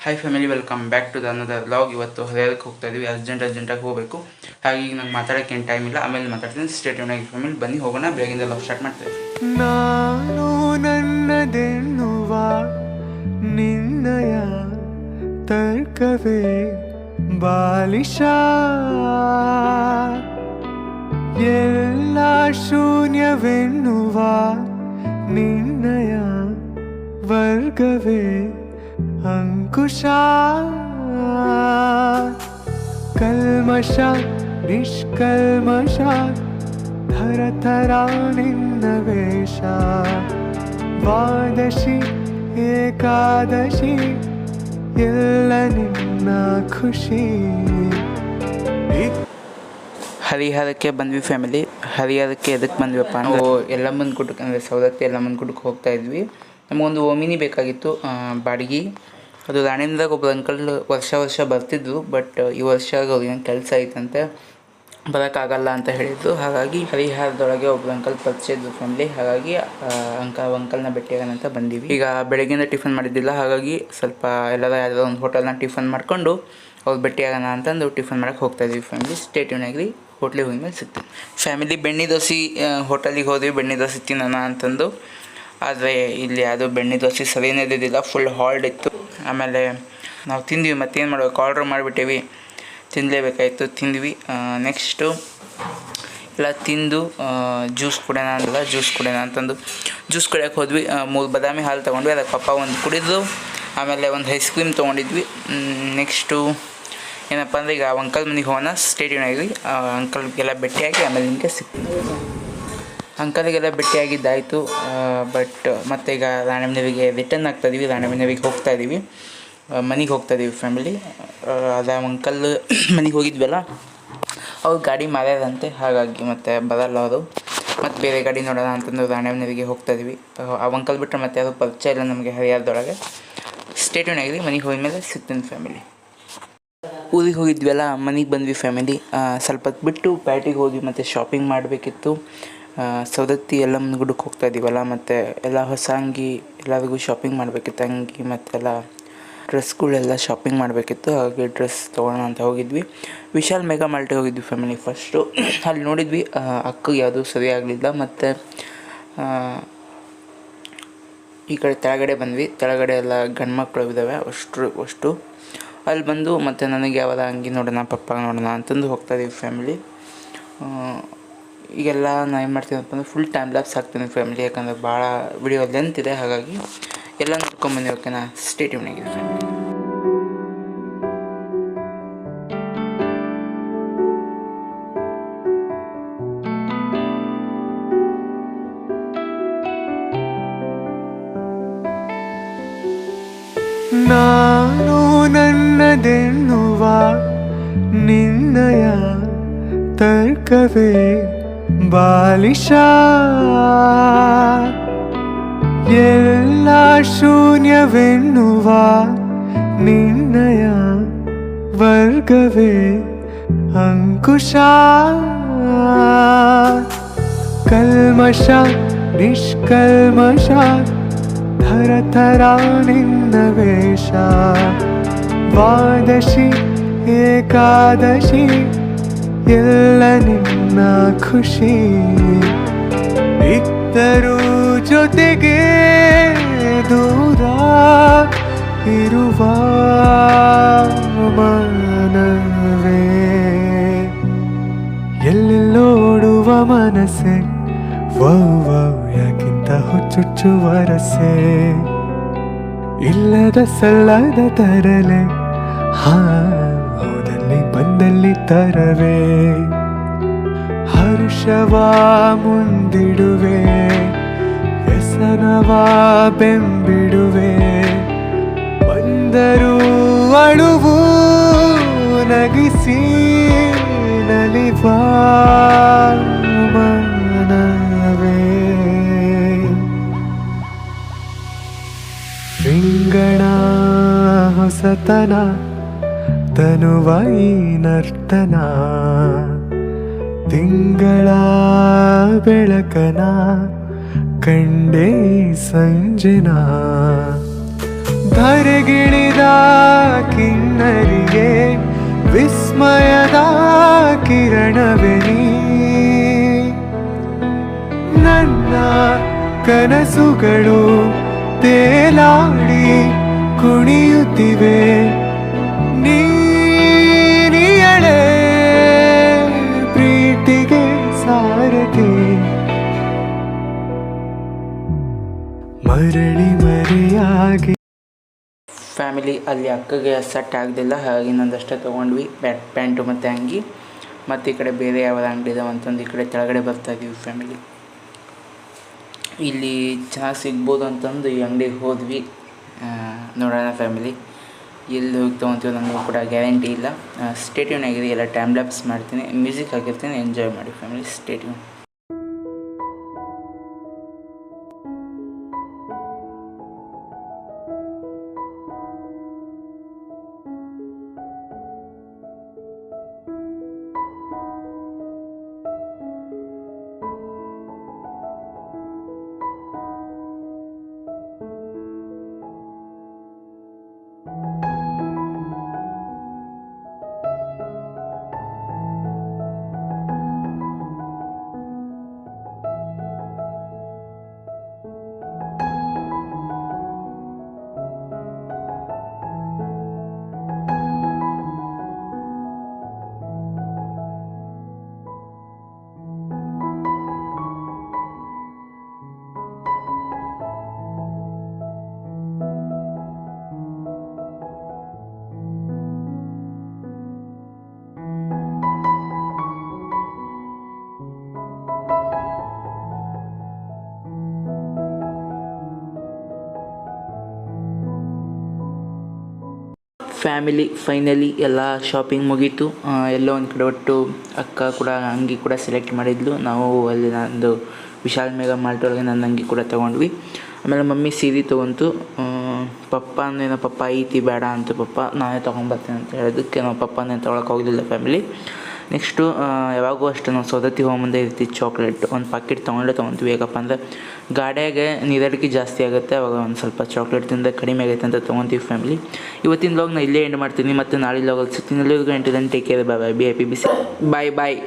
Hi family, welcome back to the another vlog. ಇವತ್ತು ಹರಿಯಾಣಕ್ಕೆ ಹೋಗ್ತಾ ಇದ್ದೀವಿ. ಅರ್ಜೆಂಟಾಗಿ ಹೋಗಬೇಕು. ಹಾಗೆ ಈಗ ನಂಗೆ ಮಾತಾಡೋಕ್ಕೆ ಏನು ಟೈಮ್ ಇಲ್ಲ, ಆಮೇಲೆ ಮಾತಾಡ್ತೀನಿ. ಸ್ಟೇಟ್ ಆಗಿ ಫ್ಯಾಮಿಲಿ, ಬನ್ನಿ ಹೋಗೋಣ. ಬೆಳಗಿಂದ ವ್ಲಾಗ್ ಸ್ಟಾರ್ಟ್ ಮಾಡ್ತೇವೆ. ನಾನು ನನ್ನದೆನ್ನುವ ನಿನ್ನಯ ತರ್ಕವೇ ಬಾಲಿಶ, ಎಲ್ಲ ಶೂನ್ಯವೆನ್ನುವ ನಿನ್ನಯ ವರ್ಗವೇ ಅಂಕುಶ, ಕಲ್ಮಶ ನಿಷ್ಕಲ್ಮಶ ಥರ ನಿನ್ನ ವೇಷ, ದ್ವಾದಶಿ ಏಕಾದಶಿ ಎಲ್ಲ ನಿನ್ನ ಖುಷಿ. ಹರಿಹರಕ್ಕೆ ಬಂದ್ವಿ ಫ್ಯಾಮಿಲಿ. ಹರಿಹರಕ್ಕೆ ಎದಕ್ಕೆ ಬಂದ್ವಿಪ್ಪ ಅಂದರೆ ಯಲ್ಲಮ್ಮನ ಗುಡ್ಡಕ್ಕೆ, ಅಂದರೆ ಸವದತ್ತಿ ಯಲ್ಲಮ್ಮನ ಗುಡ್ಡಕ್ಕೆ ಹೋಗ್ತಾ ಇದ್ವಿ. ನಮಗೊಂದು ಓಮಿನಿ ಬೇಕಾಗಿತ್ತು ಬಾಡಿಗೆ. ಅದು ರಾಣಿಂದಾಗ ಒಬ್ಬರು ಅಂಕಲ್ ವರ್ಷ ಬರ್ತಿದ್ರು, ಬಟ್ ಈ ವರ್ಷ ಅವ್ರಿಗೆ ಕೆಲಸ ಐತಂತೆ, ಬರೋಕ್ಕಾಗಲ್ಲ ಅಂತ ಹೇಳಿದ್ರು. ಹಾಗಾಗಿ ಹರಿಹರದೊಳಗೆ ಒಬ್ಬರು ಅಂಕಲ್ ಪರಿಚಯ ಇದ್ರು ಫ್ಯಾಮಿಲಿ. ಹಾಗಾಗಿ ಅಂಕಲ್ನ ಭೇಟಿಯಾಗೋಣ ಅಂತ ಬಂದೀವಿ. ಈಗ ಬೆಳಗ್ಗೆಯಿಂದ ಟಿಫನ್ ಮಾಡಿದ್ದಿಲ್ಲ, ಹಾಗಾಗಿ ಸ್ವಲ್ಪ ಯಾವ್ದಾದ್ರು ಒಂದು ಹೋಟೆಲ್ನ ಟಿಫನ್ ಮಾಡಿಕೊಂಡು ಅವ್ರು ಭೇಟಿಯಾಗೋಣ ಅಂತಂದು ಟಿಫನ್ ಮಾಡೋಕ್ಕೆ ಹೋಗ್ತಾಯಿದ್ವಿ ಫ್ಯಾಮಿಲಿ. ಸ್ಟೇಟ್ಯೂನಾಗಿ ಹೋಟ್ಲಿಗೆ ಹೋದ್ಮೇಲೆ ಸಿಗ್ತೀವಿ ಫ್ಯಾಮಿಲಿ. ಬೆಣ್ಣೆ ದೋಸೆ ಹೋಟೆಲಿಗೆ ಹೋದ್ವಿ, ಬೆಣ್ಣೆ ದೋಸೆ ತಿನ್ನೋಣ ಅಂತಂದು. ಆದರೆ ಇಲ್ಲಿ ಅದು ಬೆಣ್ಣೆ ದೋಸೆ ಸರಿಯೇ ಇದ್ದಿದ್ದಿಲ್ಲ, ಫುಲ್ ಹಾಲ್ಡ್ ಇತ್ತು. ಆಮೇಲೆ ನಾವು ತಿಂದ್ವಿ, ಮತ್ತೇನು ಮಾಡ್ಬೇಕು, ಆರ್ಡ್ರ್ ಮಾಡಿಬಿಟ್ಟೇವಿ, ತಿನ್ನಲೇಬೇಕಾಯ್ತು, ತಿಂದ್ವಿ. ನೆಕ್ಸ್ಟು ಎಲ್ಲ ತಿಂದು ಜ್ಯೂಸ್ ಕುಡಿಯೋಣ ಅಂತಂದು ಜ್ಯೂಸ್ ಕುಡಿಯೋಕೆ ಹೋದ್ವಿ. 3 ಬಾದಾಮಿ ಹಾಲು ತೊಗೊಂಡ್ವಿ, ಅದಕ್ಕೆ ಪಪ್ಪ ಒಂದು ಕುಡಿದು, ಆಮೇಲೆ ಒಂದು ಐಸ್ ಕ್ರೀಮ್ ತೊಗೊಂಡಿದ್ವಿ. ನೆಕ್ಸ್ಟು ಏನಪ್ಪ ಅಂದರೆ ಈಗ ಅಂಕಲ್ ಮನೆಗೆ ಹೋಗೋಣ. ಸ್ಟೇಟ್ಯೂನಾಗಿ ಅಂಕಲ್ಗೆಲ್ಲ ಭೇಟಿಯಾಗಿ ಆಮೇಲೆ ನಿಮಗೆ ಸಿಗ್ತೀವಿ. ಅಂಕಲ್ಗೆಲ್ಲ ಭೇಟಿಯಾಗಿದ್ದಾಯಿತು. ಬಟ್ ಮತ್ತೆ ಈಗ ರಾಣಿಬೆನ್ನೂರಿಗೆ ರಿಟರ್ನ್ ಆಗ್ತಾಯಿದ್ದೀವಿ, ರಾಣಿಬೆನ್ನೂರಿಗೆ ಹೋಗ್ತಾಯಿದ್ದೀವಿ, ಮನೆಗೆ ಹೋಗ್ತಾಯಿದ್ದೀವಿ ಫ್ಯಾಮಿಲಿ. ಅದ ಅಂಕಲ್ ಮನೆಗೆ ಹೋಗಿದ್ವಲ್ಲ, ಅವ್ರು ಗಾಡಿ ಮಾರ್ಯಾರಂತೆ, ಹಾಗಾಗಿ ಮತ್ತೆ ಬರಲ್ಲ ಅವರು. ಮತ್ತು ಬೇರೆ ಗಾಡಿ ನೋಡೋಣ ಅಂತಂದು ರಾಣಿಬೆನ್ನೂರಿಗೆ ಹೋಗ್ತಾಯಿದ್ದೀವಿ. ಆ ಅಂಕಲ್ ಬಿಟ್ಟರೆ ಮತ್ತೆ ಯಾರು ಪರಿಚಯ ಇಲ್ಲ ನಮಗೆ ಹರಿಹರದೊಳಗೆ. ಸ್ಟೇಟ್ಯೂನಾಗಿ ಮನೆಗೆ ಹೋದ್ಮೇಲೆ ಸಿಗ್ತೀನಿ ಫ್ಯಾಮಿಲಿ. ಊರಿಗೆ ಹೋಗಿದ್ವಲ್ಲ, ಮನೆಗೆ ಬಂದ್ವಿ ಫ್ಯಾಮಿಲಿ. ಸ್ವಲ್ಪ ಹೊತ್ತು ಬಿಟ್ಟು ಪ್ಯಾಟಿಗೆ ಹೋದ್ವಿ, ಮತ್ತು ಶಾಪಿಂಗ್ ಮಾಡಬೇಕಿತ್ತು. ಸವದತ್ತಿ ಯಲ್ಲಮ್ಮನ ಗುಡ್ಡಕ್ಕೆ ಹೋಗ್ತಾ ಇದ್ದೀವಲ್ಲ, ಮತ್ತು ಎಲ್ಲ ಹೊಸ ಅಂಗಿ ಎಲ್ಲರಿಗೂ ಶಾಪಿಂಗ್ ಮಾಡಬೇಕಿತ್ತು, ಅಂಗಿ ಮತ್ತೆಲ್ಲ ಡ್ರೆಸ್ಗಳೆಲ್ಲ ಶಾಪಿಂಗ್ ಮಾಡಬೇಕಿತ್ತು. ಹಾಗೆ ಡ್ರೆಸ್ ತೊಗೊಳ್ಳೋಣ ಅಂತ ಹೋಗಿದ್ವಿ. ವಿಶಾಲ್ ಮೆಗಾ ಮಾಲ್ಟಿಗೆ ಹೋಗಿದ್ವಿ ಫ್ಯಾಮಿಲಿ. ಫಸ್ಟು ಅಲ್ಲಿ ನೋಡಿದ್ವಿ, ಅಕ್ಕಗೆ ಯಾವುದೂ ಸರಿ ಆಗಲಿಲ್ಲ. ಮತ್ತು ಈ ಕಡೆ ತೆಳಗಡೆ ಬಂದ್ವಿ, ತೆಳಗಡೆ ಎಲ್ಲ ಗಂಡು ಮಕ್ಕಳು ಇದ್ದಾವೆ ಅಷ್ಟು. ಅಲ್ಲಿ ಬಂದು ಮತ್ತು ನನಗೆ ಯಾವಾಗ ಅಂಗಿ ನೋಡೋಣ, ಪಪ್ಪಾಗ ನೋಡೋಣ ಅಂತಂದು ಹೋಗ್ತಾಯಿದ್ದೀವಿ ಫ್ಯಾಮಿಲಿ. ಈಗೆಲ್ಲ ನಾನು ಏನು ಮಾಡ್ತೀನಪ್ಪ ಅಂದರೆ ಫುಲ್ ಟೈಮ್ ಲ್ಯಾಪ್ಸ್ ಹಾಕ್ತೀನಿ ಫ್ಯಾಮಿಲಿ, ಯಾಕಂದರೆ ಭಾಳ ವಿಡಿಯೋ ಲೆಂತ್ ಇದೆ, ಹಾಗಾಗಿ ಎಲ್ಲ ನೋಡ್ಕೊಂಬಂದು ಓಕೆನಾ. ಸ್ಟೇಟ್ಯೂನಾಗಿದೆ ಫ್ಯಾಮಿಲಿ. ನಾನು ನನ್ನದೆನ್ನುವ ನಿನ್ನಯ ತರ್ಕವೇ ಬಾಲಿಶ, ಎಲ್ಲ ಶೂನ್ಯವೆನ್ನುವ ನಿನ್ನಯ ವರ್ಗವೇ ಅಂಕುಶ, ಕಲ್ಮಶ ನಿಷ್ಕಲ್ಮಶ ಥರ ನಿನ್ನ ವೇಷ, ದ್ವಾದಶಿ ಏಕಾದಶಿ ಎಲ್ಲ ನಿನ್ನ ಖುಷಿ. ಇದ್ದರೂ ಜೊತೆಗೆ ದೂರ ಇರುವ ಮನವೇ, ಎಲ್ಲೆಲ್ಲೋಡುವ ಮನಸ್ಸೆ ಯಾಕಿಂತ ಹುಚ್ಚುಚ್ಚುವರಸೆ, ಇಲ್ಲದ ಸಲ್ಲದ ತರಲೆ ಹೋದಲ್ಲಿ ಬಂದಲ್ಲಿ ತರವೇ, ಹರ್ಷವ ಮುಂದಿಡುವೆ ವ್ಯಸನವ ಬೆಂಬಿಡುವೆ, ಬಂದರೂ ಅಳುವು ನಗಿಸಿ ನಲಿವ ಮನವೇ, ರಿಂಗಣ ಹೊಸತನ ತನುವೈ ನರ್ತನ, ತಿಂಗಳ ಬೆಳಕನ ಕಂಡೇ ಸಂಜೆನ, ಧರೆಗಿಳಿದ ಕಿರಣವೇ ನೀ ನನ್ನ ಕನಸುಗಳು ತೇಲಾಡಿ ಕುಣಿಯುತ್ತಿವೆ ನೀನಿಯಳೆ ಪ್ರೀತಿಗೆ ಸಾರಥಿ ಮರಳಿ ಮರೆಯಾಗಿ ಫ್ಯಾಮಿಲಿ ಅಲ್ಲಿ ಅಕ್ಕಗೆ ಸೆಟ್ ಆಗಲಿಲ್ಲ, ಹಾಗೆ ಇನ್ನೊಂದಷ್ಟೇ ತೊಗೊಂಡ್ವಿ, ಪ್ಯಾಂಟು ಮತ್ತು ಅಂಗಿ. ಮತ್ತು ಈ ಕಡೆ ಬೇರೆ ಯಾವ್ದು ಅಂಗಡಿ ಇದಾವೆ ಅಂತಂದು ಈ ಕಡೆ ಕೆಳಗಡೆ ಬರ್ತಾಯಿದ್ವಿ ಫ್ಯಾಮಿಲಿ. ಇಲ್ಲಿ ಚೆನ್ನಾಗಿ ಸಿಗ್ಬೋದು ಅಂತಂದು ಈ ಅಂಗಡಿಗೆ ಹೋದ್ವಿ. ನೋಡೋಣ ಫ್ಯಾಮಿಲಿ, ಎಲ್ಲಿ ಹೋಗಿ ತೊಗೊತೀವಿ ನಮಗೂ ಕೂಡ ಗ್ಯಾರಂಟಿ ಇಲ್ಲ. ಸ್ಟೇಟ್ಯೂನ್ ಆಗಿದೆ, ಎಲ್ಲ ಟೈಮ್ ಲ್ಯಾಪ್ಸ್ ಮಾಡ್ತೀನಿ, ಮ್ಯೂಸಿಕ್ ಹಾಕಿರ್ತೀನಿ, ಎಂಜಾಯ್ ಮಾಡಿ ಫ್ಯಾಮಿಲಿ, ಸ್ಟೇಟ್ಯೂನ್. ಫ್ಯಾಮಿಲಿ ಫೈನಲಿ ಎಲ್ಲ ಶಾಪಿಂಗ್ ಮುಗೀತು. ಎಲ್ಲೋ ಒಂದು ಕಡೆ ಒಟ್ಟು ಅಕ್ಕ ಕೂಡ ಅಂಗಿ ಕೂಡ ಸೆಲೆಕ್ಟ್ ಮಾಡಿದ್ಲು. ನಾವು ಅಲ್ಲಿ ನಂದು ವಿಶಾಲ್ ಮೆಗಾ ಮಾರ್ಟ್ ಒಳಗೆ ನನ್ನ ಅಂಗಿ ಕೂಡ ತೊಗೊಂಡ್ವಿ. ಆಮೇಲೆ ಮಮ್ಮಿ ಸೀರೆ ತೊಗೊಂತು. ಪಪ್ಪ ಐತಿ ಬೇಡ ಅಂತ ನಾನೇ ತೊಗೊಂಬರ್ತೀನಿ ಅಂತ ಹೇಳೋದಕ್ಕೆ ನಾವು ಪಪ್ಪನೇ ತೊಗೊಳಕ್ಕೆ ಹೋಗಲಿಲ್ಲ ಫ್ಯಾಮಿಲಿ. ನೆಕ್ಸ್ಟು ಯಾವಾಗೂ ಅಷ್ಟೇ ನಾವು ಸೌದತ್ತಿ ಮುಂದೆ ಇರ್ತೀವಿ, ಚಾಕ್ಲೇಟ್ ಒಂದು ಪಾಕೆಟ್ ತೊಗೊತೀವಿ. ಯಾಕಪ್ಪ ಅಂದರೆ ಗಾಡಿಯಾಗೆ ನೀರಡಿಕೆ ಜಾಸ್ತಿ ಆಗುತ್ತೆ, ಅವಾಗ ಒಂದು ಸ್ವಲ್ಪ ಚಾಕ್ಲೇಟ್ ತಿಂದ ಕಡಿಮೆ ಆಗೈತೆ ಅಂತ ತೊಗೊತೀವಿ ಫ್ಯಾಮಿಲಿ. ಇವತ್ತಿನ ವ್ಲಾಗ್ನ ಇಲ್ಲೇ ಎಂಡ್ ಮಾಡ್ತೀನಿ, ಮತ್ತು ನಾಳೆ ವ್ಲಾಗಲ್ಲಿ ಸಿಗ್ತೀನಿ. ಎಲ್ಲರಿಗೂ ಟೇಕ್ ಕೇರ್, ಬಾಯ್. BIP ಬಿಸಿ, ಬಾಯ್.